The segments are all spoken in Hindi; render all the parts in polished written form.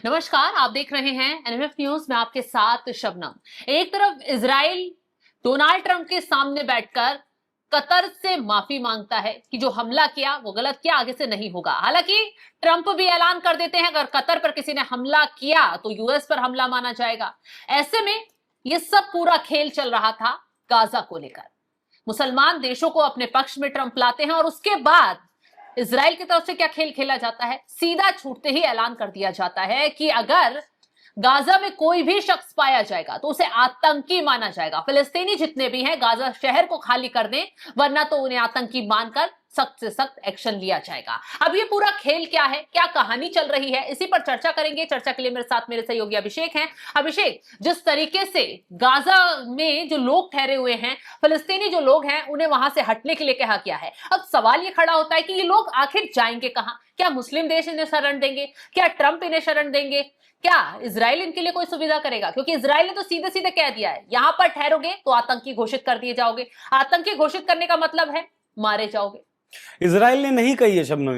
नमस्कार, आप देख रहे हैं एनएमएफ न्यूज में आपके साथ शबनम। एक तरफ इजराइल डोनाल्ड ट्रंप के सामने बैठकर कतर से माफी मांगता है कि जो हमला किया वो गलत किया, आगे से नहीं होगा। हालांकि ट्रंप भी ऐलान कर देते हैं अगर कतर पर किसी ने हमला किया तो यूएस पर हमला माना जाएगा। ऐसे में ये सब पूरा खेल चल रहा था गाजा को लेकर। मुसलमान देशों को अपने पक्ष में ट्रंप लाते हैं और उसके बाद इजराइल की तरफ से क्या खेल खेला जाता है, सीधा छूटते ही ऐलान कर दिया जाता है कि अगर गाजा में कोई भी शख्स पाया जाएगा तो उसे आतंकी माना जाएगा। फिलिस्तीनी जितने भी हैं गाजा शहर को खाली कर दें, वरना तो उन्हें आतंकी मानकर सख्त से सख्त एक्शन लिया जाएगा। अब ये पूरा खेल क्या है, क्या कहानी चल रही है, इसी पर चर्चा करेंगे। चर्चा के लिए मेरे साथ मेरे सहयोगी अभिषेक हैं। अभिषेक, जिस तरीके से गाजा में जो लोग ठहरे हुए हैं, फिलिस्तीनी जो लोग हैं, उन्हें वहां से हटने के लिए कहा गया है। अब सवाल ये खड़ा होता है कि ये लोग आखिर जाएंगे कहां? क्या मुस्लिम देश इन्हें शरण देंगे? क्या ट्रंप इन्हें शरण देंगे? क्या इजराइल इनके लिए कोई सुविधा करेगा? क्योंकि इजराइल ने तो सीधे सीधे कह दिया है यहां पर ठहरोगे तो आतंकी घोषित कर दिए जाओगे। आतंकी घोषित करने का मतलब है मारे जाओगे। इजराइल ने नहीं कही है शबनम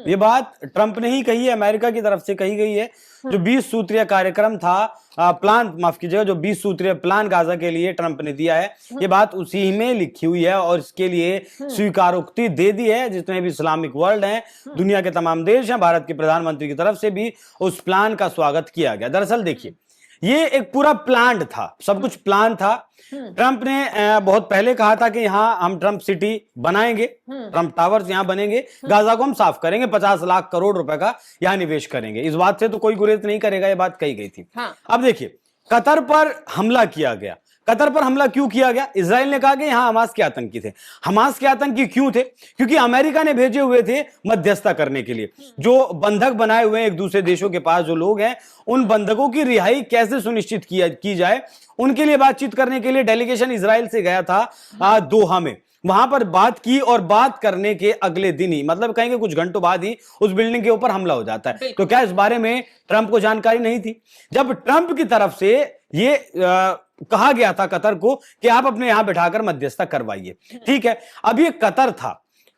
ये बात ट्रंप ने ही कही है, अमेरिका की तरफ से कही गई है। जो 20 सूत्रीय कार्यक्रम था, प्लान माफ कीजिएगा, जो 20 सूत्रीय प्लान गाजा के लिए ट्रंप ने दिया है, ये बात उसी में लिखी हुई है और इसके लिए स्वीकारोक्ति दे दी है। जितने भी इस्लामिक वर्ल्ड हैं, दुनिया के तमाम देश हैं, भारत के प्रधानमंत्री की तरफ से भी उस प्लान का स्वागत किया गया। दरअसल देखिए, ये एक पूरा प्लान था, सब कुछ प्लान था। ट्रंप ने बहुत पहले कहा था कि यहाँ हम ट्रंप सिटी बनाएंगे, ट्रंप टावर्स यहाँ बनेंगे, गाजा को हम साफ करेंगे, 50 लाख करोड़ रुपए का यहाँ निवेश करेंगे। इस बात से तो कोई गुरेज नहीं करेगा, ये बात कही गई थी। हाँ। अब देखिए, कतर पर हमला किया गया। कतर पर हमला क्यों किया गया? इजराइल ने कहा कि यहां हमास के आतंकी थे। हमास के आतंकी क्यों थे? क्योंकि अमेरिका ने भेजे हुए थे मध्यस्थता करने के लिए। जो बंधक बनाए हुए हैं एक दूसरे देशों के पास जो लोग हैं, उन बंधकों की रिहाई कैसे सुनिश्चित की जाए, उनके लिए बातचीत करने के लिए डेलीगेशन इजराइल से गया था दोहा में। वहां पर बात की और बात करने के अगले दिन ही, मतलब कहेंगे कुछ घंटों बाद ही, उस बिल्डिंग के ऊपर हमला हो जाता है। तो क्या इस बारे में ट्रंप को जानकारी नहीं थी? जब ट्रंप की तरफ से ये कहा गया था कतर को कि आप अपने यहां बैठाकर मध्यस्थता करवाइए, ठीक है। अब ये कतर था,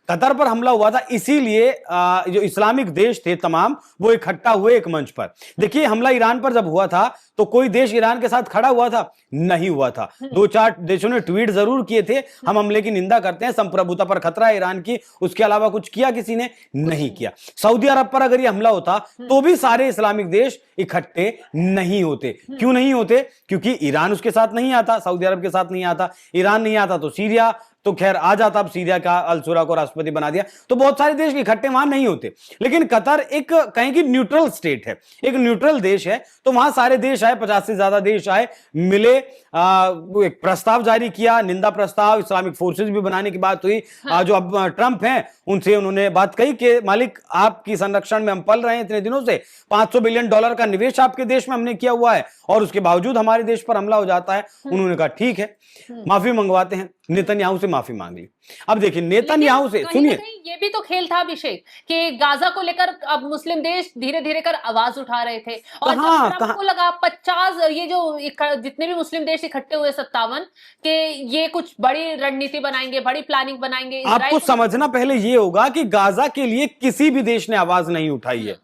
कतर पर हमला हुआ था, इसीलिए जो इस्लामिक देश थे तमाम, वो इकट्ठा हुए एक मंच पर। देखिए, हमला ईरान पर जब हुआ था तो कोई देश ईरान के साथ खड़ा हुआ था? नहीं हुआ था। 2-4 देशों ने ट्वीट जरूर किए थे, हम हमले की निंदा करते हैं, संप्रभुता पर खतरा है ईरान की, उसके अलावा कुछ किया किसी ने? नहीं किया। सऊदी अरब पर अगर ये हमला होता तो भी सारे इस्लामिक देश इकट्ठे नहीं होते। क्यों नहीं होते? क्योंकि ईरान उसके साथ नहीं आता, सऊदी अरब के साथ नहीं आता, ईरान नहीं आता तो सीरिया तो खैर आ जाता। अब सीरिया का अल-शुरा को राष्ट्रपति बना दिया, तो बहुत सारे देश इकट्ठे वहां नहीं होते। लेकिन कतर एक कहेंगे न्यूट्रल स्टेट है, एक न्यूट्रल देश है, तो वहां सारे देश आए, 50 से ज्यादा देश आए, मिले, एक प्रस्ताव जारी किया, निंदा प्रस्ताव, इस्लामिक फोर्सेस भी बनाने की बात हुई। जो अब ट्रंप हैं उनसे उन्होंने बात कही कि मालिक, आपकी संरक्षण में हम पल रहे हैं इतने दिनों से, $500 बिलियन का निवेश आपके देश में हमने किया हुआ है और उसके बावजूद हमारे देश पर हमला हो जाता है। उन्होंने कहा ठीक है, माफी मंगवाते हैं। नेतन्याहू से माफी मांग ली। अब देखिए, नेतन्याहू से सुनिए, ये भी तो खेल था अभिषेक कि गाजा को लेकर अब मुस्लिम देश धीरे धीरे कर आवाज उठा रहे थे और ट्रंप को लगा 50 ये जो जितने भी मुस्लिम देश इकट्ठे हुए 57 के ये कुछ बड़ी रणनीति बनाएंगे, बड़ी प्लानिंग बनाएंगे। आपको समझना पहले ये होगा कि गाजा के लिए किसी भी देश ने आवाज नहीं उठाई है।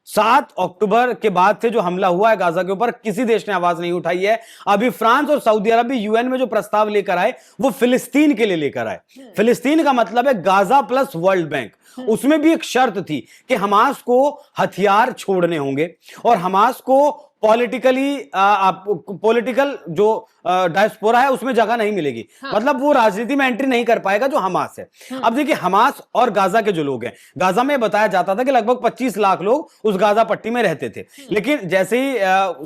7 अक्टूबर के बाद से जो हमला हुआ है गाजा के ऊपर, किसी देश ने आवाज नहीं उठाई है। अभी फ्रांस और सऊदी अरब भी यूएन में जो प्रस्ताव लेकर आए वो फिलिस्तीन के लिए लेकर आए। फिलिस्तीन का मतलब है गाजा प्लस वर्ल्ड बैंक। उसमें भी एक शर्त थी कि हमास को हथियार छोड़ने होंगे और हमास को पॉलिटिकल जो डायस्पोरा है उसमें जगह नहीं मिलेगी। मतलब वो राजनीति में एंट्री नहीं कर पाएगा जो हमास है। अब देखिए, हमास और गाजा के जो लोग हैं, गाजा में बताया जाता था कि लगभग 25 लाख लोग उस गाजा पट्टी में रहते थे। लेकिन जैसे ही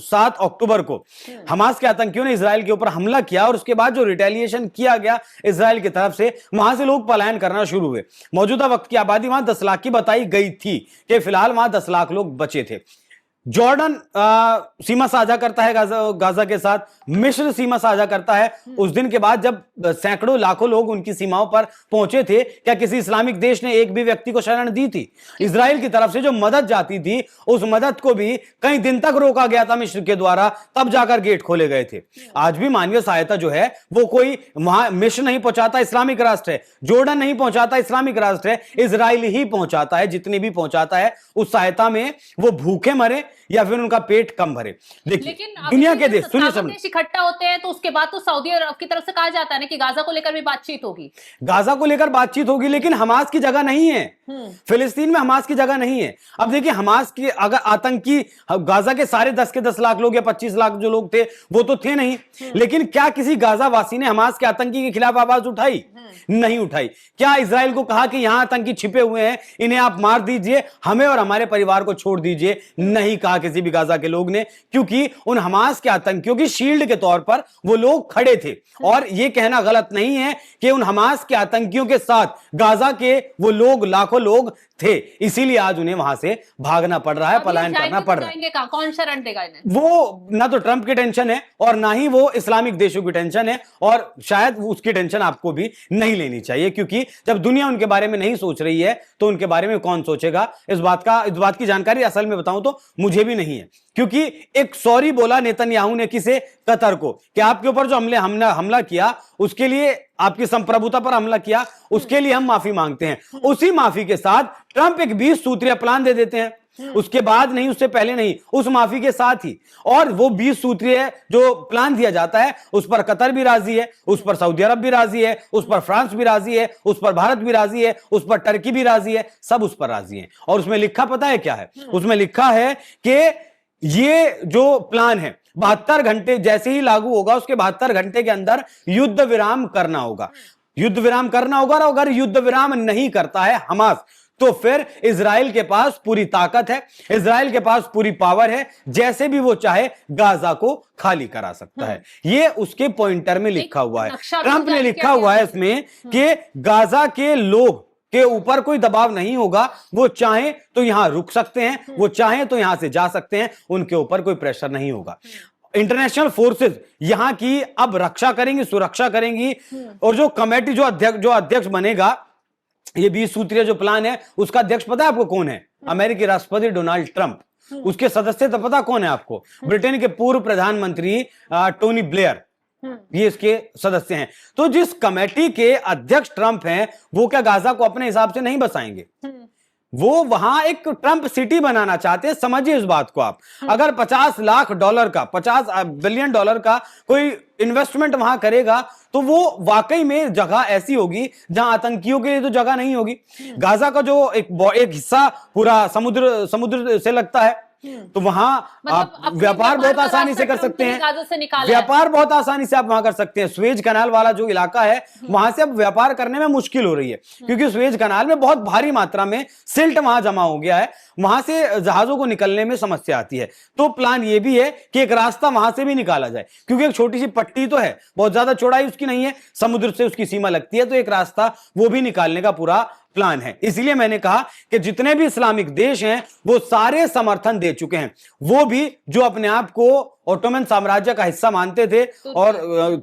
7 अक्टूबर को हमास के आतंकियों ने इजराइल के ऊपर हमला किया और उसके बाद जो रिटेलिएशन किया गया इजराइल की तरफ से, वहां से लोग पलायन करना शुरू हुए। मौजूदा वक्त की आबादी वहां 10 लाख की बताई गई थी कि फिलहाल वहां 10 लाख लोग बचे थे। जॉर्डन सीमा साझा करता है गाजा के साथ, मिस्र सीमा साझा करता है। उस दिन के बाद जब सैकड़ों लाखों लोग उनकी सीमाओं पर पहुंचे थे, क्या किसी इस्लामिक देश ने एक भी व्यक्ति को शरण दी थी? इजराइल की तरफ से जो मदद जाती थी, उस मदद को भी कई दिन तक रोका गया था मिस्र के द्वारा, तब जाकर गेट खोले गए थे। आज भी मानवीय सहायता जो है वो कोई वहां मिस्र नहीं पहुंचाता, इस्लामिक राष्ट्र है। जॉर्डन नहीं पहुंचाता, इस्लामिक राष्ट्र है। इजराइल ही पहुंचाता है, जितनी भी पहुंचाता है उस सहायता में वो भूखे मरे या फिर उनका पेट कम भरे। देखिए लेकिन दुनिया के देश, सुनिए सब देश इकट्ठा होते हैं तो उसके बाद तो सऊदी अरब की तरफ से कहा जाता है ना कि गाजा को लेकर भी बातचीत होगी। गाजा को लेकर बातचीत होगी, लेकिन हमास की जगह नहीं है। फिलिस्तीन में हमास की जगह नहीं है। अब देखिए हमास की अगर आतंकी गाजा के सारे 10 के 10 लाख लोग या 25 लाख जो लोग थे वो तो थे नहीं, लेकिन क्या किसी गाजा वासी ने हमास के आतंकी के खिलाफ आवाज उठाई? नहीं उठाई। क्या इजराइल को कहा कि यहां आतंकी छिपे हुए हैं, इन्हें आप मार दीजिए, हमें और हमारे परिवार को छोड़ दीजिए? नहीं कहा किसी भी गाजा के लोग ने, क्योंकि उन हमास के आतंकियों की शील्ड के तौर पर वो लोग खड़े थे। और यह कहना गलत नहीं है कि उन हमास के आतंकियों के साथ गाजा के वो लोग, लाखों लोग थे, इसीलिए आज उन्हें वहां से भागना पड़ रहा है, पलायन करना पड़ रहा है। कौन शरण देगा इन्हें? वो ना तो ट्रंप की टेंशन है और ना ही वो इस्लामिक देशों की टेंशन है, और शायद उसकी टेंशन आपको भी नहीं लेनी चाहिए, क्योंकि जब दुनिया उनके बारे में नहीं सोच रही है तो उनके बारे में कौन सोचेगा? इस बात की जानकारी असल में बताऊं तो मुझे भी नहीं है, क्योंकि एक सॉरी बोला नेतन्याहू ने किसे? कतर को, कि आपके ऊपर जो हमला किया उसके लिए, आपकी संप्रभुता पर हमला किया उसके लिए हम माफी मांगते हैं। उसी माफी के साथ ट्रंप एक 20 सूत्रीय प्लान दे देते हैं, उसके बाद नहीं, उससे पहले नहीं, उस माफी के साथ ही। और वो 20 सूत्रीय जो प्लान दिया जाता है उस पर कतर भी राजी है, उस पर सऊदी अरब भी राजी है, उस पर फ्रांस भी राजी है, उस पर भारत भी राजी है, उस पर टर्की भी राजी है, सब उस पर राजी हैं। और उसमें लिखा पता है क्या है? उसमें लिखा है कि ये जो प्लान है 72 घंटे जैसे ही लागू होगा, उसके 72 घंटे के अंदर युद्ध विराम करना होगा। युद्ध विराम करना होगा, और अगर युद्ध विराम नहीं करता है हमास, तो फिर इजराइल के पास पूरी ताकत है, इजराइल के पास पूरी पावर है, जैसे भी वो चाहे गाजा को खाली करा सकता है। ये उसके पॉइंटर में लिखा हुआ है, ट्रंप ने लिखा हुआ है इसमें कि गाजा के लोग के ऊपर कोई दबाव नहीं होगा, वो चाहे तो यहां रुक सकते हैं, वो चाहे तो यहां से जा सकते हैं, उनके ऊपर कोई प्रेशर नहीं होगा। इंटरनेशनल फोर्सेस यहां की अब रक्षा करेंगी, सुरक्षा करेंगी, और जो कमेटी, जो अध्यक्ष बनेगा, ये 20 सूत्रीय जो प्लान है उसका अध्यक्ष पता है आपको कौन है? अमेरिकी राष्ट्रपति डोनाल्ड ट्रंप। उसके सदस्य तो पता कौन है आपको? ब्रिटेन के पूर्व प्रधानमंत्री टोनी ब्लेयर, ये इसके सदस्य हैं। तो जिस कमेटी के अध्यक्ष ट्रंप हैं, वो क्या गाजा को अपने हिसाब से नहीं बसाएंगे? वो वहां एक ट्रंप सिटी बनाना चाहते हैं। समझिए इस बात को आप, अगर 50 लाख डॉलर का, 50 बिलियन डॉलर का कोई इन्वेस्टमेंट वहां करेगा, तो वो वाकई में जगह ऐसी होगी जहां आतंकियों के लिए तो जगह नहीं होगी। गाजा का जो एक हिस्सा पूरा समुद्र से लगता है, तो वहां आप व्यापार बहुत आसानी से कर सकते हैं, व्यापार बहुत आसानी से आप वहां कर सकते हैं। स्वेज कनाल वाला जो इलाका है, वहां से अब व्यापार करने में मुश्किल हो रही है, क्योंकि स्वेज कनाल में बहुत भारी मात्रा में सिल्ट वहां जमा हो गया है, वहां से जहाजों को निकलने में समस्या आती है। तो प्लान ये भी है कि एक रास्ता वहां से भी निकाला जाए, क्योंकि एक छोटी सी पट्टी तो है, बहुत ज्यादा चौड़ाई उसकी नहीं है, समुद्र से उसकी सीमा लगती है, तो एक रास्ता वो भी निकालने का पूरा प्लान है। इसलिए मैंने कहा कि जितने भी इस्लामिक देश हैं वो सारे समर्थन दे चुके हैं, वो भी जो अपने आप को ओटोमन साम्राज्य का हिस्सा मानते थे, और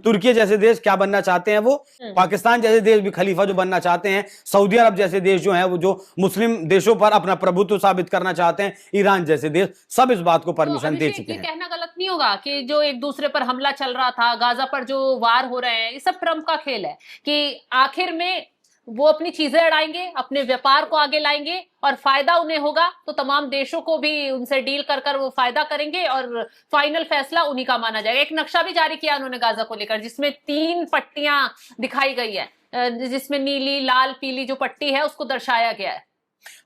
तुर्की जैसे देश क्या बनना चाहते हैं, वो पाकिस्तान जैसे देश भी खलीफा जो बनना चाहते हैं, सऊदी अरब जैसे देश जो है वो जो मुस्लिम देशों पर अपना प्रभुत्व साबित करना चाहते हैं, ईरान जैसे देश, सब इस बात को परमिशन दे चुके हैं। कहना गलत नहीं होगा कि जो एक दूसरे पर हमला चल रहा था, गाजा पर जो वार हो रहे हैं, ये सब ट्रंप का खेल है कि आखिर में वो अपनी चीजें अड़ाएंगे, अपने व्यापार को आगे लाएंगे, और फायदा उन्हें होगा तो तमाम देशों को भी उनसे डील कर वो फायदा करेंगे, और फाइनल फैसला उन्हीं का माना जाएगा। एक नक्शा भी जारी किया उन्होंने गाजा को लेकर, जिसमें 3 पट्टियां दिखाई गई है, जिसमें नीली, लाल, पीली जो पट्टी है उसको दर्शाया गया है।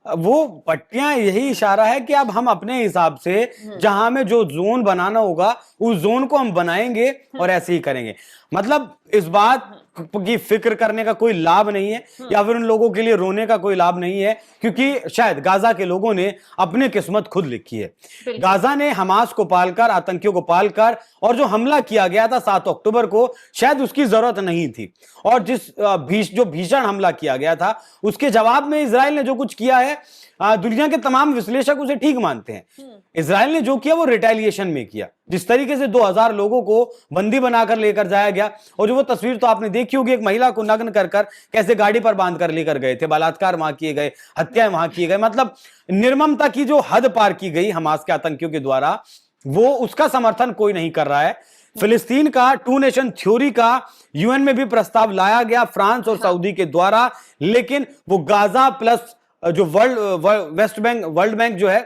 वो पट्टियां यही इशारा है कि अब हम अपने हिसाब से जहां में जो जोन बनाना होगा उस जोन को हम बनाएंगे और ऐसे ही करेंगे। मतलब इस बात की फिक्र करने का कोई लाभ नहीं है, या फिर उन लोगों के लिए रोने का कोई लाभ नहीं है, क्योंकि शायद गाजा के लोगों ने अपनी किस्मत खुद लिखी है। गाजा ने हमास को पालकर, आतंकियों को पालकर, और जो हमला किया गया था 7 अक्टूबर को, शायद उसकी जरूरत नहीं थी, और जो भीषण हमला किया गया था उसके जवाब में इजराइल ने जो कुछ किया है, दुनिया के तमाम विश्लेषक उसे ठीक मानते हैं। इजराइल ने जो किया वो रिटेलिएशन में किया। जिस तरीके से 2000 लोगों को बंदी बनाकर लेकर जाया गया, और जो वो तस्वीर तो आपने देखी होगी, एक महिला को नग्न कर कैसे गाड़ी पर बांध कर लेकर गए थे, बलात्कार वहां किए गए, हत्याएं वहां किए गए, मतलब निर्ममता की जो हद पार की गई हमास के आतंकियों के द्वारा, वो उसका समर्थन कोई नहीं कर रहा है। फिलिस्तीन का 2 नेशन थ्योरी का यूएन में भी प्रस्ताव लाया गया फ्रांस और सऊदी के द्वारा, लेकिन वो गाजा प्लस जो वर्ल्ड बैंक जो है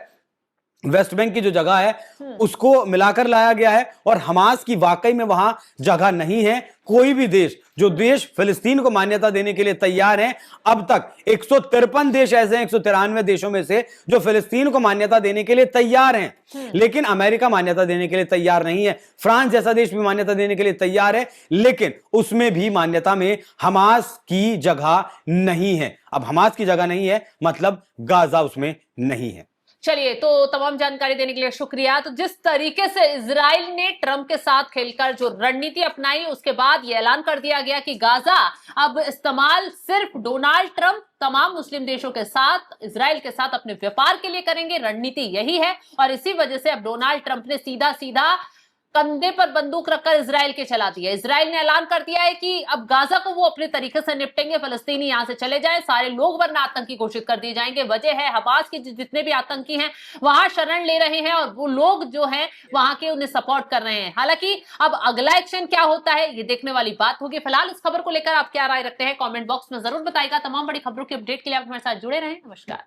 वेस्ट बैंक की जो जगह है उसको मिलाकर लाया गया है, और हमास की वाकई में वहां जगह नहीं है। कोई भी देश, जो देश फिलिस्तीन को मान्यता देने के लिए तैयार है, अब तक 153 देश ऐसे हैं 193 देशों में से जो फिलिस्तीन को मान्यता देने के लिए तैयार हैं, लेकिन अमेरिका मान्यता देने के लिए तैयार नहीं है। फ्रांस जैसा देश भी मान्यता देने के लिए तैयार है, लेकिन उसमें भी मान्यता में हमास की जगह नहीं है। अब हमास की जगह नहीं है मतलब गाजा उसमें नहीं है। चलिए, तो तमाम जानकारी देने के लिए शुक्रिया। तो जिस तरीके से इजराइल ने ट्रंप के साथ खेलकर जो रणनीति अपनाई, उसके बाद यह ऐलान कर दिया गया कि गाजा अब इस्तेमाल सिर्फ डोनाल्ड ट्रंप तमाम मुस्लिम देशों के साथ, इजराइल के साथ अपने व्यापार के लिए करेंगे। रणनीति यही है, और इसी वजह से अब डोनाल्ड ट्रंप ने सीधा सीधा कंधे पर बंदूक रखकर इजराइल के चला दिया। इजराइल ने ऐलान कर दिया है कि अब गाजा को वो अपने तरीके से निपटेंगे, फलस्तीनी यहां से चले जाएं, सारे लोग वरना आतंकी घोषित कर दिए जाएंगे। वजह है हमास के जितने भी आतंकी हैं वहां शरण ले रहे हैं, और वो लोग जो हैं वहां के उन्हें सपोर्ट कर रहे हैं। हालांकि अब अगला एक्शन क्या होता है ये देखने वाली बात होगी। फिलहाल इस खबर को लेकर आप क्या राय रखते हैं कॉमेंट बॉक्स में जरूर बताइएगा। तमाम बड़ी खबरों की अपडेट के लिए आप हमारे साथ जुड़े रहें। नमस्कार।